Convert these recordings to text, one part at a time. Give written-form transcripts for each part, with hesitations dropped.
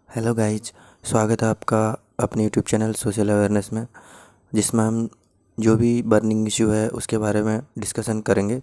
Hello guys. स्वागत है आपका अपने यूट्यूब चैनल सोशल अवेयरनेस में, जिसमें हम जो भी बर्निंग इशू है उसके बारे में डिस्कशन करेंगे।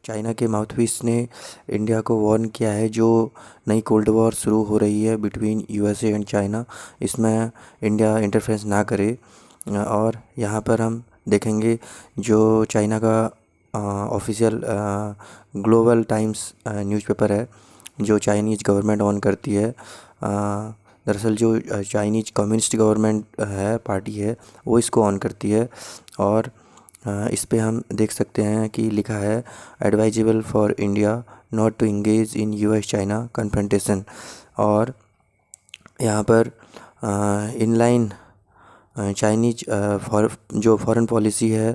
चाइना के माउथपीस ने इंडिया को वार्न किया है जो नई कोल्ड वॉर शुरू हो रही है बिटवीन यूएसए एंड चाइना, इसमें इंडिया इंटरफेरेंस ना करे। और यहाँ पर हम देखेंगे जो चाइना का ऑफिशियल ग्लोबल टाइम्स न्यूज़पेपर है जो चाइनीज़ गवर्नमेंट ऑन करती है। दरअसल जो चाइनीज़ कम्युनिस्ट गवर्नमेंट है, पार्टी है, वो इसको ऑन करती है। और इस पे हम देख सकते हैं कि लिखा है advisable for India not to engage in US China confrontation. और यहाँ पर इनलाइन चाइनीज जो फॉरेन पॉलिसी है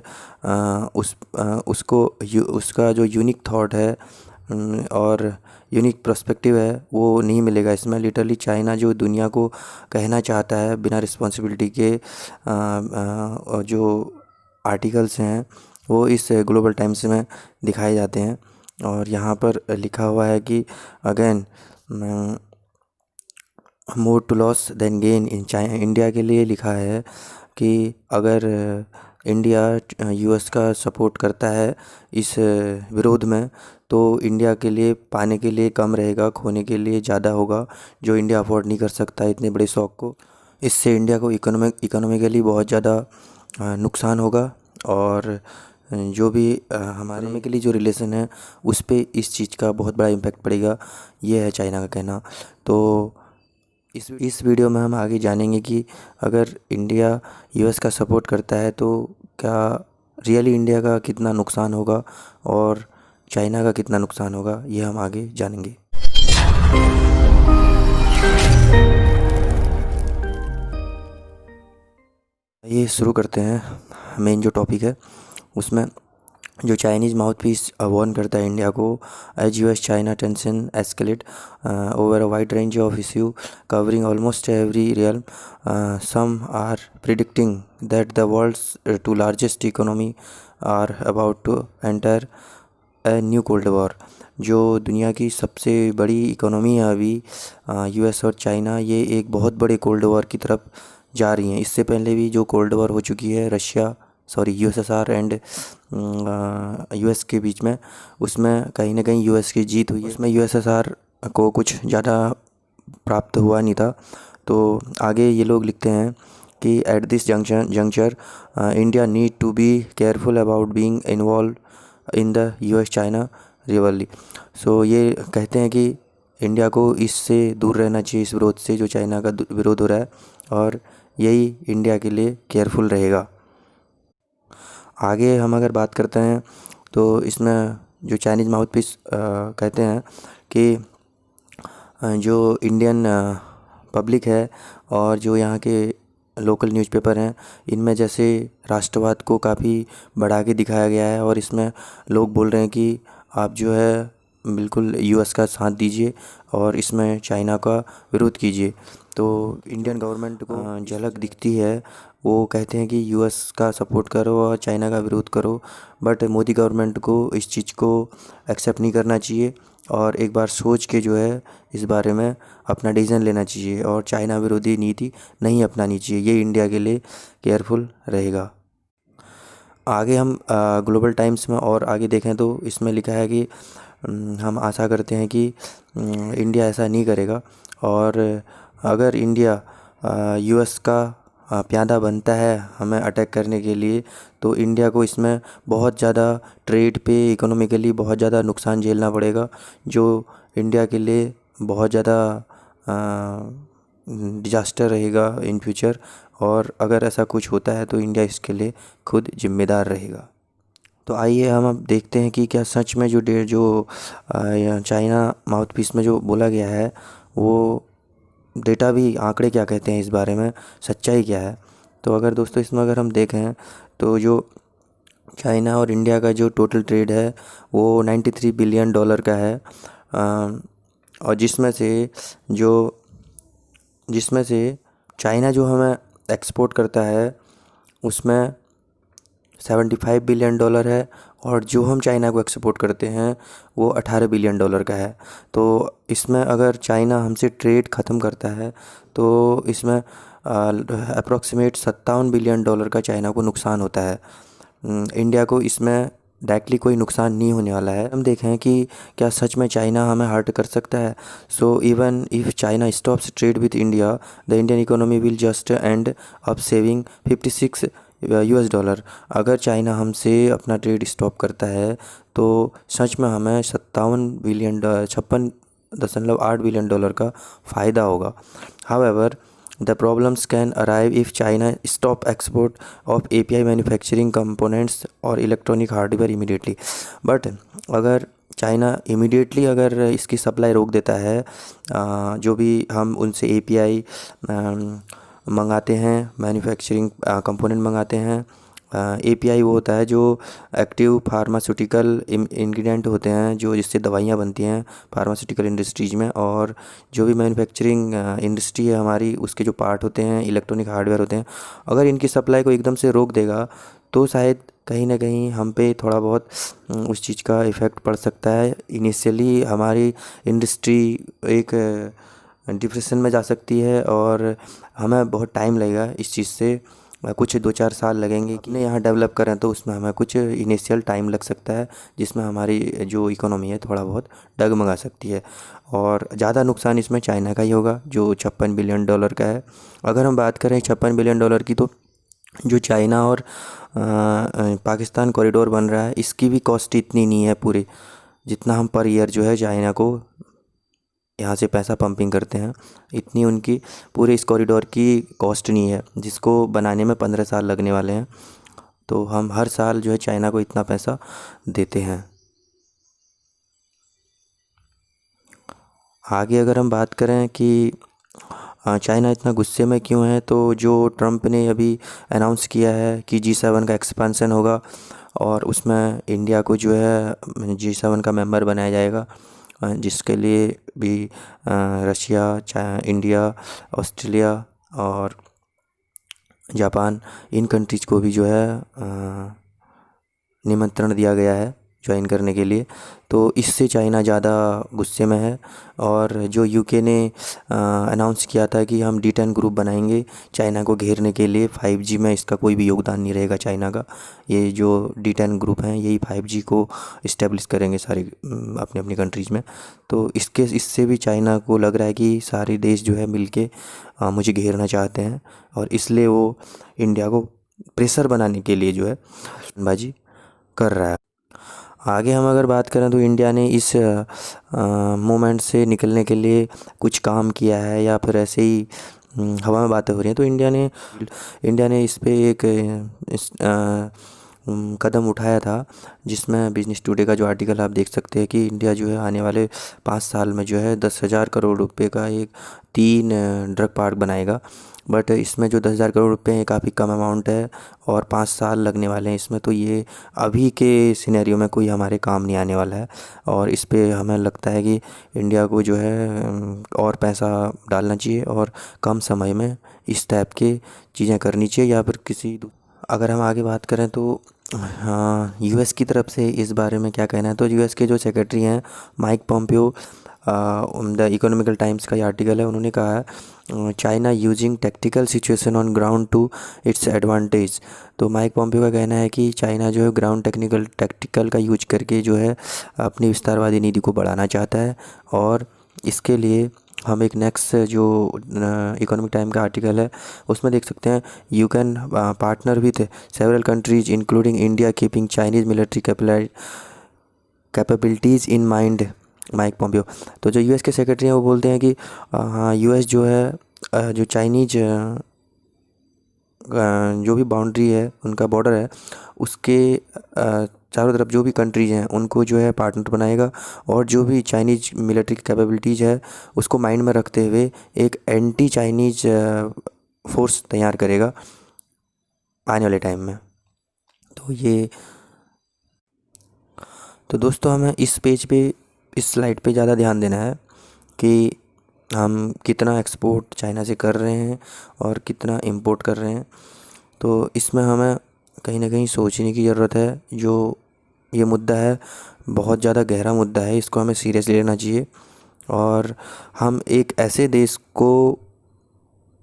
उसका जो यूनिक थॉट है और यूनिक पर्सपेक्टिव है वो नहीं मिलेगा इसमें। लिटरली चाइना जो दुनिया को कहना चाहता है बिना रिस्पॉन्सिबिलिटी के जो आर्टिकल्स हैं वो इस ग्लोबल टाइम्स में दिखाए जाते हैं। और यहाँ पर लिखा हुआ है कि again more to loss than gain in China. India के लिए लिखा है कि अगर इंडिया यूएस का सपोर्ट करता है इस विरोध में तो इंडिया के लिए पाने के लिए कम रहेगा, खोने के लिए ज़्यादा होगा, जो इंडिया अफोर्ड नहीं कर सकता इतने बड़े शौक को। इससे इंडिया को इकोनॉमिकली बहुत ज़्यादा नुकसान होगा। और जो भी हमारे के लिए जो रिलेशन है उस पे इस चीज़ का बहुत बड़ा इम्पैक्ट पड़ेगा, ये है चाइना का कहना। तो इस वीडियो में हम आगे जानेंगे कि अगर इंडिया यूएस का सपोर्ट करता है तो क्या रियली इंडिया का कितना नुकसान होगा और चाइना का कितना नुकसान होगा, ये हम आगे जानेंगे। ये शुरू करते हैं मेन जो टॉपिक है उसमें। जो चाइनीज़ माउथपीस वार्न करता है इंडिया को as US China tension escalate over a wide range of issue covering almost every real. Some are predicting that the world's two largest economy are about to enter a new cold war. जो दुनिया की सबसे बड़ी economy है अभी US और China, ये एक बहुत बड़े कोल्ड वॉर की तरफ जा रही हैं। इससे पहले भी जो कोल्ड वॉर हो चुकी है यूएसएसआर एंड यूएस के बीच में, उसमें कहीं ना कहीं यूएस की जीत हुई है। उसमें यूएसएसआर को कुछ ज़्यादा प्राप्त हुआ नहीं था। तो आगे ये लोग लिखते हैं कि at this juncture India need to be careful about being involve in the US China rivalry. So ये कहते हैं कि इंडिया को इससे दूर रहना चाहिए, इस विरोध से जो चाइना का विरोध हो रहा है, और यही इंडिया के लिए केयरफुल रहेगा। आगे हम अगर बात करते हैं तो इसमें जो चाइनीज़ माउथपीस कहते हैं कि जो इंडियन पब्लिक है और जो यहाँ के लोकल न्यूज़पेपर हैं, इनमें जैसे राष्ट्रवाद को काफ़ी बढ़ा के दिखाया गया है और इसमें लोग बोल रहे हैं कि आप जो है बिल्कुल यूएस का साथ दीजिए और इसमें चाइना का विरोध कीजिए। तो इंडियन गवर्नमेंट को झलक दिखती है, वो कहते हैं कि यूएस का सपोर्ट करो और चाइना का विरोध करो, बट मोदी गवर्नमेंट को इस चीज़ को एक्सेप्ट नहीं करना चाहिए और एक बार सोच के जो है इस बारे में अपना डिसीजन लेना चाहिए और चाइना विरोधी नीति नहीं अपनानी चाहिए। ये इंडिया के लिए केयरफुल रहेगा। आगे हम ग्लोबल टाइम्स में और आगे देखें तो इसमें लिखा है कि हम आशा करते हैं कि इंडिया ऐसा नहीं करेगा और अगर इंडिया यूएस का प्यादा बनता है हमें अटैक करने के लिए, तो इंडिया को इसमें बहुत ज़्यादा ट्रेड पे इकोनॉमिकली बहुत ज़्यादा नुकसान झेलना पड़ेगा, जो इंडिया के लिए बहुत ज़्यादा डिजास्टर रहेगा इन फ्यूचर। और अगर ऐसा कुछ होता है तो इंडिया इसके लिए खुद जिम्मेदार रहेगा। तो आइए हम अब देखते हैं कि क्या सच में जो चाइना माउथपीस में जो बोला गया है वो डेटा भी, आंकड़े क्या कहते हैं इस बारे में, सच्चाई क्या है। तो अगर दोस्तों इसमें अगर हम देखें तो जो चाइना और इंडिया का जो टोटल ट्रेड है वो 93 बिलियन डॉलर का है। और जिसमें से चाइना जो हमें एक्सपोर्ट करता है उसमें 75 बिलियन डॉलर है और जो हम चाइना को एक्सपोर्ट करते हैं वो 18 बिलियन डॉलर का है। तो इसमें अगर चाइना हमसे ट्रेड ख़त्म करता है तो इसमें अप्रॉक्सीमेट 57 बिलियन डॉलर का चाइना को नुकसान होता है। इंडिया को इसमें डायरेक्टली कोई नुकसान नहीं होने वाला है। हम देखें कि क्या सच में चाइना हमें हर्ट कर सकता है। So even if China stops trade with India, the Indian economy will just and up saving 56 US dollar. अगर चाइना हमसे अपना ट्रेड स्टॉप करता है तो सच में हमें 56.8 बिलियन डॉलर का फ़ायदा होगा। However the problems can arrive if China stop export of API manufacturing components और इलेक्ट्रॉनिक हार्डवेयर इमीडिएटली। बट अगर चाइना इमीडिएटली अगर इसकी सप्लाई रोक देता है, जो भी हम उनसे API मंगाते हैं, मैन्युफैक्चरिंग कंपोनेंट मंगाते हैं। API वो होता है जो एक्टिव फार्मास्यूटिकल इंग्रेडिएंट होते हैं, जो जिससे दवाइयाँ बनती हैं फार्मास्यूटिकल इंडस्ट्रीज़ में। और जो भी मैन्युफैक्चरिंग इंडस्ट्री है हमारी, उसके जो पार्ट होते हैं, इलेक्ट्रॉनिक हार्डवेयर होते हैं, अगर इनकी सप्लाई को एकदम से रोक देगा तो शायद कहीं ना कहीं हम पे थोड़ा बहुत उस चीज़ का इफ़ेक्ट पड़ सकता है। इनिशियली हमारी इंडस्ट्री एक डिप्रेशन में जा सकती है और हमें बहुत टाइम लगेगा इस चीज़ से, कुछ 2-4 साल लगेंगे कि यहाँ डेवलप करें। तो उसमें हमें कुछ इनिशियल टाइम लग सकता है, जिसमें हमारी जो इकोनॉमी है थोड़ा बहुत डगमगा सकती है। और ज़्यादा नुकसान इसमें चाइना का ही होगा, जो 56 बिलियन डॉलर का है। अगर हम बात करें 56 बिलियन डॉलर की, तो जो चाइना और पाकिस्तान कॉरिडोर बन रहा है, इसकी भी कॉस्ट इतनी नहीं है पूरे, जितना हम पर ईयर जो है चाइना को यहाँ से पैसा पंपिंग करते हैं, इतनी उनकी पूरे इस कॉरिडोर की कॉस्ट नहीं है, जिसको बनाने में 15 साल लगने वाले हैं। तो हम हर साल जो है चाइना को इतना पैसा देते हैं। आगे अगर हम बात करें कि चाइना इतना गुस्से में क्यों है, तो जो ट्रम्प ने अभी अनाउंस किया है कि G7 का एक्सपेंशन होगा और उसमें इंडिया को जो है G7 का मेंबर बनाया जाएगा, जिसके लिए भी रशिया, इंडिया, ऑस्ट्रेलिया और जापान, इन कंट्रीज़ को भी जो है निमंत्रण दिया गया है ज्वाइन करने के लिए। तो इससे चाइना ज़्यादा गुस्से में है। और जो यूके ने अनाउंस किया था कि हम D10 ग्रुप बनाएंगे चाइना को घेरने के लिए, 5G में इसका कोई भी योगदान नहीं रहेगा चाइना का। ये जो D10 ग्रुप हैं यही 5G को इस्टेब्लिश करेंगे सारी अपनी अपनी कंट्रीज़ में। तो इससे भी चाइना को लग रहा है कि सारे देश जो है मिलके मुझे घेरना चाहते हैं, और इसलिए वो इंडिया को प्रेशर बनाने के लिए जो है बाजी कर रहा है। आगे हम अगर बात करें तो इंडिया ने इस मोमेंट से निकलने के लिए कुछ काम किया है या फिर ऐसे ही हवा में बातें हो रही हैं। तो इंडिया ने इस पे एक कदम उठाया था, जिसमें बिजनेस टुडे का जो आर्टिकल आप देख सकते हैं कि इंडिया जो है आने वाले 5 साल में जो है 10,000 करोड़ रुपए का एक 3 ड्रग पार्क बनाएगा। बट इसमें जो 10,000 करोड़ रुपए हैं काफ़ी कम अमाउंट है और 5 साल लगने वाले हैं इसमें। तो ये अभी के सिनेरियो में कोई हमारे काम नहीं आने वाला है, और इस पे हमें लगता है कि इंडिया को जो है और पैसा डालना चाहिए और कम समय में इस टाइप के चीज़ें करनी चाहिए। या फिर अगर हम आगे बात करें तो हाँ, यूएस की तरफ से इस बारे में क्या कहना है। तो यूएस के जो सेक्रेटरी हैं Mike Pompeo, the economical times का ये आर्टिकल है, उन्होंने कहा है China using tactical situation on ground to its advantage. तो माइक पॉम्पियो का कहना है कि चाइना जो है ग्राउंड टैक्टिकल का यूज करके जो है अपनी विस्तारवादी नीति को बढ़ाना चाहता है। और इसके लिए हम एक नेक्स्ट जो इकोनॉमिक टाइम का आर्टिकल है उसमें देख सकते हैं, you can partner with several countries including India keeping Chinese military capabilities in mind, Mike Pompeo. तो जो यूएस के सेक्रेटरी हैं वो बोलते हैं कि हाँ, यूएस जो है जो चाइनीज जो भी बाउंड्री है, उनका बॉर्डर है, उसके चारों तरफ जो भी कंट्रीज़ हैं उनको जो है पार्टनर बनाएगा, और जो भी चाइनीज मिलिट्री कैपेबिलिटीज़ है उसको माइंड में रखते हुए एक एंटी चाइनीज फोर्स तैयार करेगा आने वाले टाइम में। तो दोस्तों हमें इस पेज पे, इस स्लाइड पे ज़्यादा ध्यान देना है कि हम कितना एक्सपोर्ट चाइना से कर रहे हैं और कितना इंपोर्ट कर रहे हैं। तो इसमें हमें कहीं ना कहीं सोचने की ज़रूरत है। जो ये मुद्दा है, बहुत ज़्यादा गहरा मुद्दा है, इसको हमें सीरियसली लेना चाहिए। और हम एक ऐसे देश को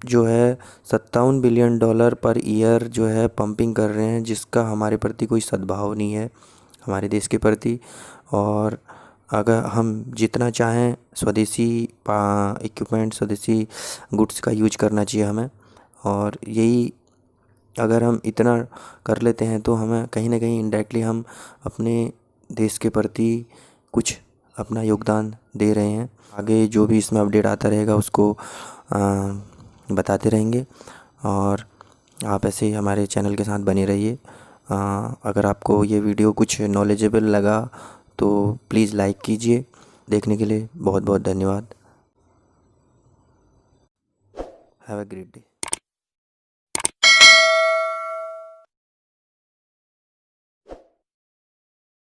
जो है $57 बिलियन पर ईयर जो है पंपिंग कर रहे हैं, जिसका हमारे प्रति कोई सद्भाव नहीं है हमारे देश के प्रति। और अगर हम जितना चाहें स्वदेशी इक्विपमेंट, स्वदेशी गुड्स का यूज करना चाहिए हमें। और यही अगर हम इतना कर लेते हैं तो हमें कहीं ना कहीं इनडायरेक्टली हम अपने देश के प्रति कुछ अपना योगदान दे रहे हैं। आगे जो भी इसमें अपडेट आता रहेगा उसको बताते रहेंगे। और आप ऐसे ही हमारे चैनल के साथ बने रहिए। अगर आपको ये वीडियो कुछ नॉलेजेबल लगा तो प्लीज़ लाइक कीजिए। देखने के लिए बहुत बहुत धन्यवाद। Have a great day.